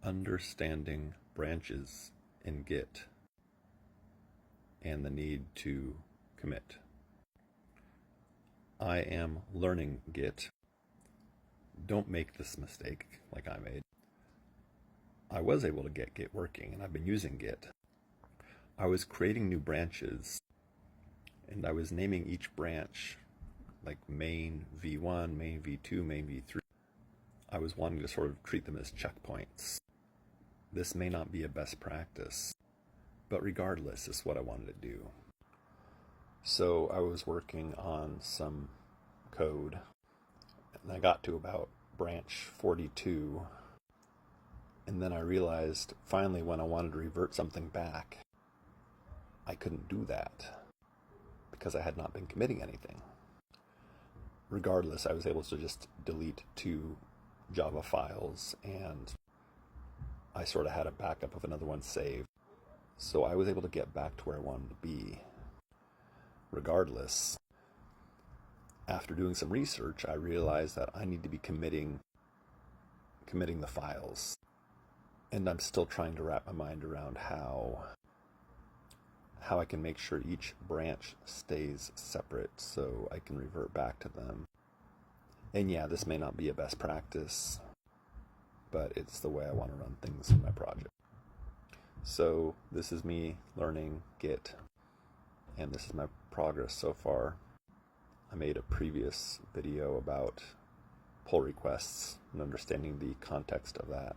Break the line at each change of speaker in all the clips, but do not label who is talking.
Understanding branches in Git and the need to commit. I am learning Git. Don't make this mistake like I made. I was able to get Git working, and I've been using Git. I was creating new branches, and I was naming each branch like main v1, main v2, main v3. I was wanting to sort of treat them as checkpoints. This may not be a best practice, but regardless, it's what I wanted to do. So I was working on some code, and I got to about branch 42, and then I realized finally when I wanted to revert something back, I couldn't do that because I had not been committing anything. Regardless, I was able to just delete 2 Java files, and I sort of had a backup of another one saved. So I was able to get back to where I wanted to be. Regardless, after doing some research, I realized that I need to be committing the files. And I'm still trying to wrap my mind around how I can make sure each branch stays separate so I can revert back to them. And yeah, this may not be a best practice, but it's the way I want to run things in my project. So this is me learning Git, and this is my progress so far. I made a previous video about pull requests and understanding the context of that.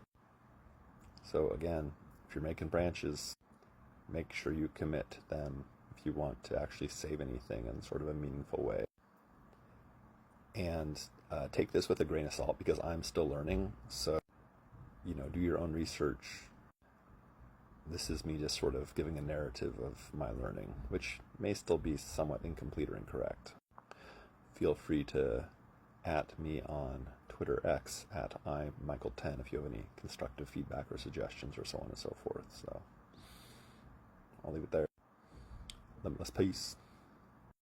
So again, if you're making branches, make sure you commit them if you want to actually save anything in sort of a meaningful way. And take this with a grain of salt because I'm still learning. So, do your own research. This is me just sort of giving a narrative of my learning, which may still be somewhat incomplete or incorrect. Feel free to @ me on Twitter X @ IMichael10 if you have any constructive feedback or suggestions or so on and so forth. So I'll leave it there. Limitless peace.